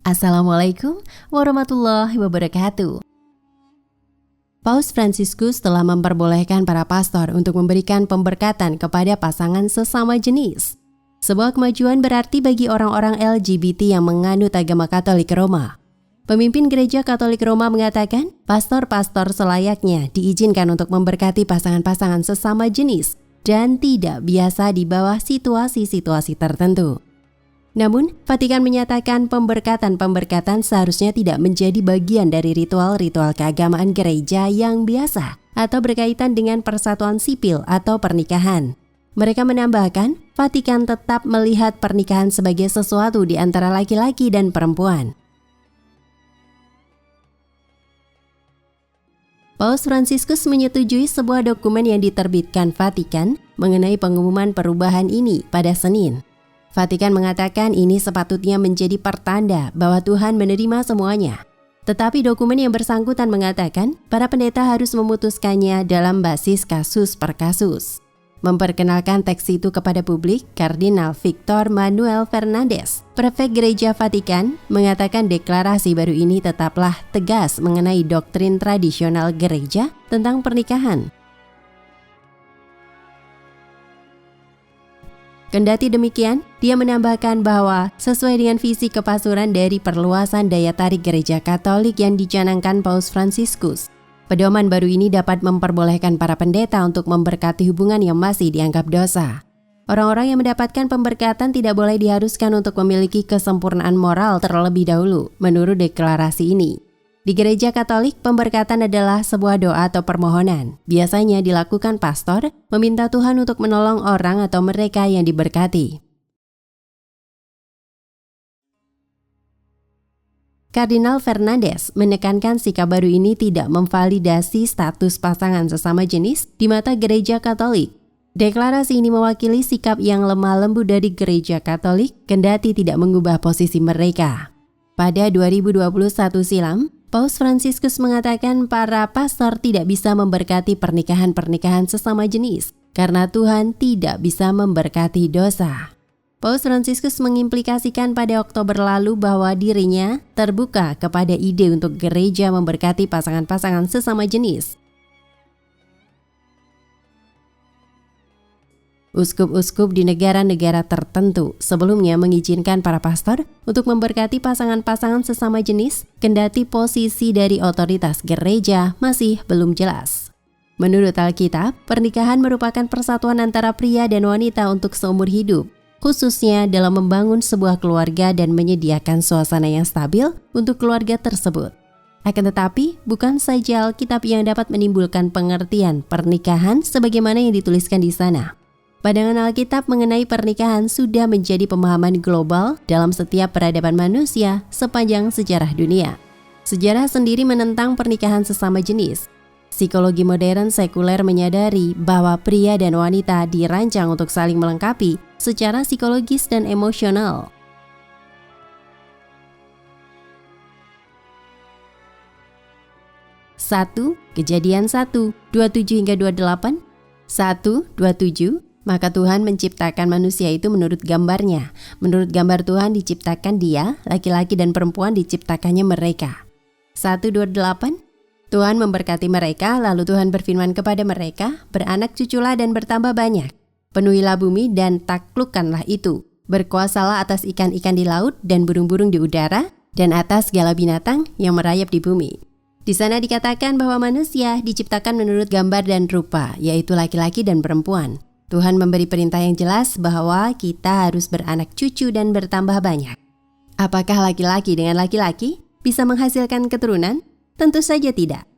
Assalamualaikum warahmatullahi wabarakatuh. Paus Fransiskus telah memperbolehkan para pastor untuk memberikan pemberkatan kepada pasangan sesama jenis. Sebuah kemajuan berarti bagi orang-orang LGBT yang menganut agama Katolik Roma. Pemimpin Gereja Katolik Roma mengatakan, pastor-pastor selayaknya diizinkan untuk memberkati pasangan-pasangan sesama jenis dan tidak biasa di bawah situasi-situasi tertentu. Namun, Vatikan menyatakan pemberkatan-pemberkatan seharusnya tidak menjadi bagian dari ritual-ritual keagamaan gereja yang biasa atau berkaitan dengan persatuan sipil atau pernikahan. Mereka menambahkan, Vatikan tetap melihat pernikahan sebagai sesuatu di antara laki-laki dan perempuan. Paus Fransiskus menyetujui sebuah dokumen yang diterbitkan Vatikan mengenai pengumuman perubahan ini pada Senin. Vatikan mengatakan ini sepatutnya menjadi pertanda bahwa Tuhan menerima semuanya. Tetapi dokumen yang bersangkutan mengatakan para pendeta harus memutuskannya dalam basis kasus per kasus. Memperkenalkan teks itu kepada publik, Kardinal Victor Manuel Fernandes, Prefek Gereja Vatikan, mengatakan deklarasi baru ini tetaplah tegas mengenai doktrin tradisional gereja tentang pernikahan. Kendati demikian, dia menambahkan bahwa sesuai dengan visi kepasuran dari perluasan daya tarik Gereja Katolik yang dicanangkan Paus Fransiskus, pedoman baru ini dapat memperbolehkan para pendeta untuk memberkati hubungan yang masih dianggap dosa. Orang-orang yang mendapatkan pemberkatan tidak boleh diharuskan untuk memiliki kesempurnaan moral terlebih dahulu, menurut deklarasi ini. Di Gereja Katolik, pemberkatan adalah sebuah doa atau permohonan. Biasanya dilakukan pastor meminta Tuhan untuk menolong orang atau mereka yang diberkati. Kardinal Fernandes menekankan sikap baru ini tidak memvalidasi status pasangan sesama jenis di mata Gereja Katolik. Deklarasi ini mewakili sikap yang lemah lembut dari Gereja Katolik, kendati tidak mengubah posisi mereka. Pada 2021 silam, Paus Fransiskus mengatakan para pastor tidak bisa memberkati pernikahan-pernikahan sesama jenis karena Tuhan tidak bisa memberkati dosa. Paus Fransiskus mengimplikasikan pada Oktober lalu bahwa dirinya terbuka kepada ide untuk gereja memberkati pasangan-pasangan sesama jenis. Uskup-uskup di negara-negara tertentu sebelumnya mengizinkan para pastor untuk memberkati pasangan-pasangan sesama jenis, kendati posisi dari otoritas gereja masih belum jelas. Menurut Alkitab, pernikahan merupakan persatuan antara pria dan wanita untuk seumur hidup, khususnya dalam membangun sebuah keluarga dan menyediakan suasana yang stabil untuk keluarga tersebut. Akan tetapi, bukan saja Alkitab yang dapat menimbulkan pengertian pernikahan sebagaimana yang dituliskan di sana. Pandangan Alkitab mengenai pernikahan sudah menjadi pemahaman global dalam setiap peradaban manusia sepanjang sejarah dunia. Sejarah sendiri menentang pernikahan sesama jenis. Psikologi modern sekuler menyadari bahwa pria dan wanita dirancang untuk saling melengkapi secara psikologis dan emosional. Kejadian 1:27 hingga 28. 1:27. Maka Tuhan menciptakan manusia itu menurut gambarnya. Menurut gambar Tuhan diciptakan dia, laki-laki dan perempuan diciptakannya mereka. 1:28. Tuhan memberkati mereka, lalu Tuhan berfirman kepada mereka, beranak cuculah dan bertambah banyak. Penuhilah bumi dan taklukkanlah itu. Berkuasalah atas ikan-ikan di laut dan burung-burung di udara, dan atas segala binatang yang merayap di bumi. Di sana dikatakan bahwa manusia diciptakan menurut gambar dan rupa, yaitu laki-laki dan perempuan. Tuhan memberi perintah yang jelas bahwa kita harus beranak cucu dan bertambah banyak. Apakah laki-laki dengan laki-laki bisa menghasilkan keturunan? Tentu saja tidak.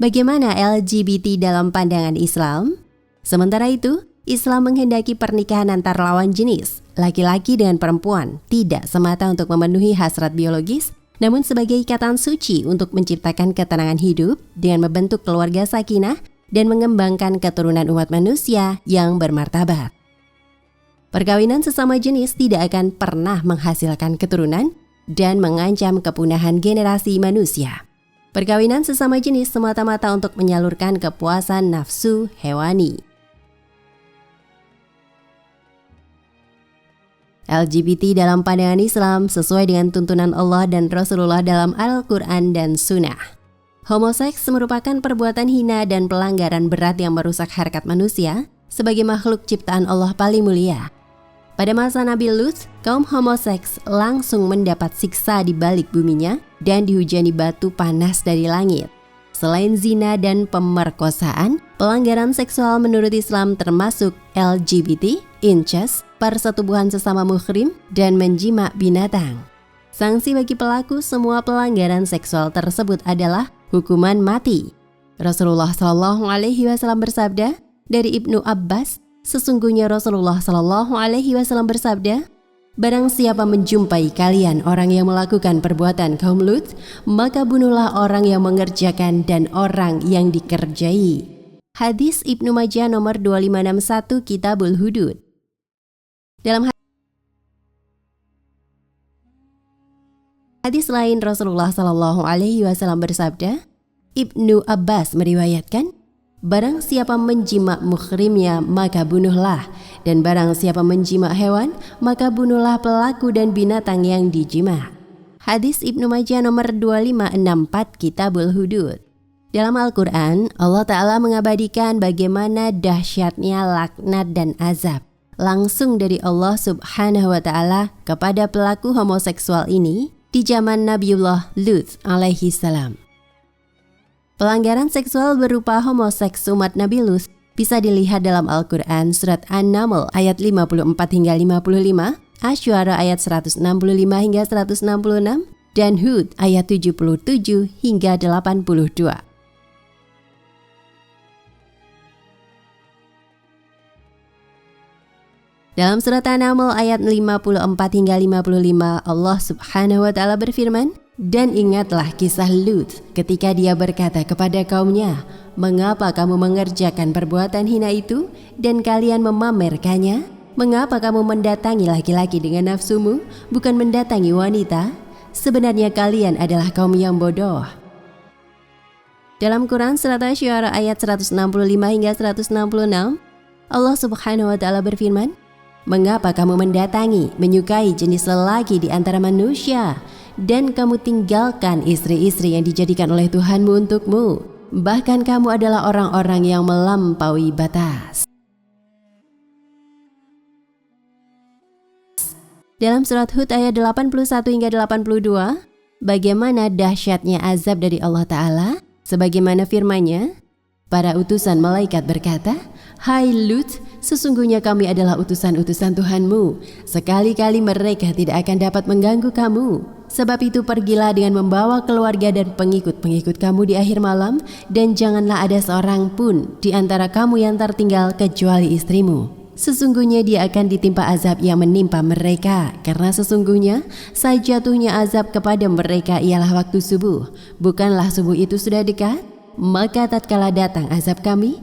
Bagaimana LGBT dalam pandangan Islam? Sementara itu, Islam menghendaki pernikahan antar lawan jenis, laki-laki dengan perempuan, tidak semata untuk memenuhi hasrat biologis, namun sebagai ikatan suci untuk menciptakan ketenangan hidup dengan membentuk keluarga sakinah dan mengembangkan keturunan umat manusia yang bermartabat. Perkawinan sesama jenis tidak akan pernah menghasilkan keturunan dan mengancam kepunahan generasi manusia. Perkawinan sesama jenis semata-mata untuk menyalurkan kepuasan nafsu hewani. LGBT dalam pandangan Islam sesuai dengan tuntunan Allah dan Rasulullah dalam Al-Quran dan Sunnah. Homoseks merupakan perbuatan hina dan pelanggaran berat yang merusak harkat manusia sebagai makhluk ciptaan Allah paling mulia. Pada masa Nabi Lut, kaum homoseks langsung mendapat siksa di balik buminya dan dihujani batu panas dari langit. Selain zina dan pemerkosaan, pelanggaran seksual menurut Islam termasuk LGBT, incest, persetubuhan sesama muhrim, dan menjima binatang. Sanksi bagi pelaku semua pelanggaran seksual tersebut adalah hukuman mati. Rasulullah SAW bersabda dari Ibnu Abbas, sesungguhnya Rasulullah SAW bersabda, barang siapa menjumpai kalian orang yang melakukan perbuatan kaum Lut, maka bunuhlah orang yang mengerjakan dan orang yang dikerjai. Hadis Ibnu Majah nomor 2561 Kitabul Hudud. Dalam hadis lain Rasulullah SAW bersabda, Ibnu Abbas meriwayatkan, barang siapa menjima muhrimnya maka bunuhlah, dan barang siapa menjima hewan maka bunuhlah pelaku dan binatang yang dijima. Hadis Ibnu Majah nomor 2564 Kitabul Hudud. Dalam Al-Quran, Allah Ta'ala mengabadikan bagaimana dahsyatnya laknat dan azab langsung dari Allah Subhanahu wa Ta'ala kepada pelaku homoseksual ini di zaman Nabiullah Lut alaihi salam. Pelanggaran seksual berupa homoseks umat Nabi Lut bisa dilihat dalam Al-Quran surat An-Naml ayat 54 hingga 55, Asy-Syu'ara ayat 165 hingga 166, dan Hud ayat 77 hingga 82. Dalam surat An-Naml ayat 54 hingga 55, Allah Subhanahu wa Ta'ala berfirman, dan ingatlah kisah Lut ketika dia berkata kepada kaumnya, mengapa kamu mengerjakan perbuatan hina itu dan kalian memamerkannya? Mengapa kamu mendatangi laki-laki dengan nafsumu, bukan mendatangi wanita? Sebenarnya kalian adalah kaum yang bodoh. Dalam Quran surat Asy-Syu'ara ayat 165 hingga 166, Allah Subhanahu wa Ta'ala berfirman, mengapa kamu mendatangi, menyukai jenis lelaki di antara manusia, dan kamu tinggalkan istri-istri yang dijadikan oleh Tuhanmu untukmu. Bahkan kamu adalah orang-orang yang melampaui batas. Dalam surat Hud ayat 81 hingga 82, bagaimana dahsyatnya azab dari Allah Ta'ala, sebagaimana firman-Nya, para utusan malaikat berkata, hai Lut, sesungguhnya kami adalah utusan-utusan Tuhanmu. Sekali-kali mereka tidak akan dapat mengganggu kamu. Sebab itu pergilah dengan membawa keluarga dan pengikut-pengikut kamu di akhir malam, dan janganlah ada seorang pun di antara kamu yang tertinggal kecuali istrimu. Sesungguhnya dia akan ditimpa azab yang menimpa mereka, karena sesungguhnya sajatuhnya azab kepada mereka ialah waktu subuh. Bukanlah subuh itu sudah dekat? Maka tatkala datang azab kami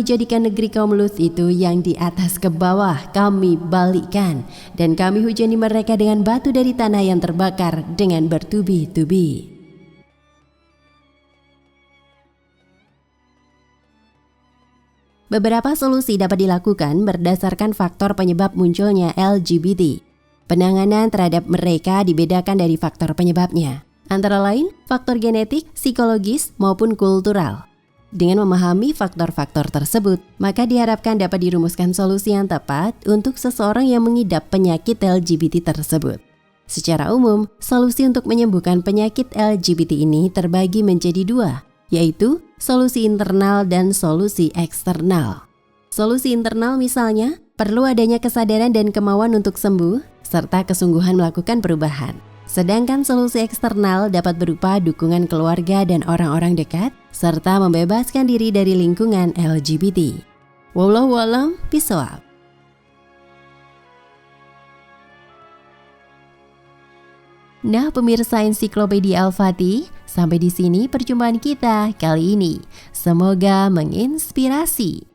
jadikan negeri kaum Lut itu yang di atas ke bawah kami balikkan, dan kami hujani mereka dengan batu dari tanah yang terbakar dengan bertubi-tubi. Beberapa solusi dapat dilakukan berdasarkan faktor penyebab munculnya LGBT. Penanganan terhadap mereka dibedakan dari faktor penyebabnya, antara lain faktor genetik, psikologis, maupun kultural. Dengan memahami faktor-faktor tersebut, maka diharapkan dapat dirumuskan solusi yang tepat untuk seseorang yang mengidap penyakit LGBT tersebut. Secara umum, solusi untuk menyembuhkan penyakit LGBT ini terbagi menjadi dua, yaitu solusi internal dan solusi eksternal. Solusi internal misalnya, perlu adanya kesadaran dan kemauan untuk sembuh, serta kesungguhan melakukan perubahan. Sedangkan solusi eksternal dapat berupa dukungan keluarga dan orang-orang dekat, serta membebaskan diri dari lingkungan LGBT. Wallahu a'lam bishawab. Nah, pemirsa Ensiklopedia Al-Fatih, sampai di sini perjumpaan kita kali ini. Semoga menginspirasi.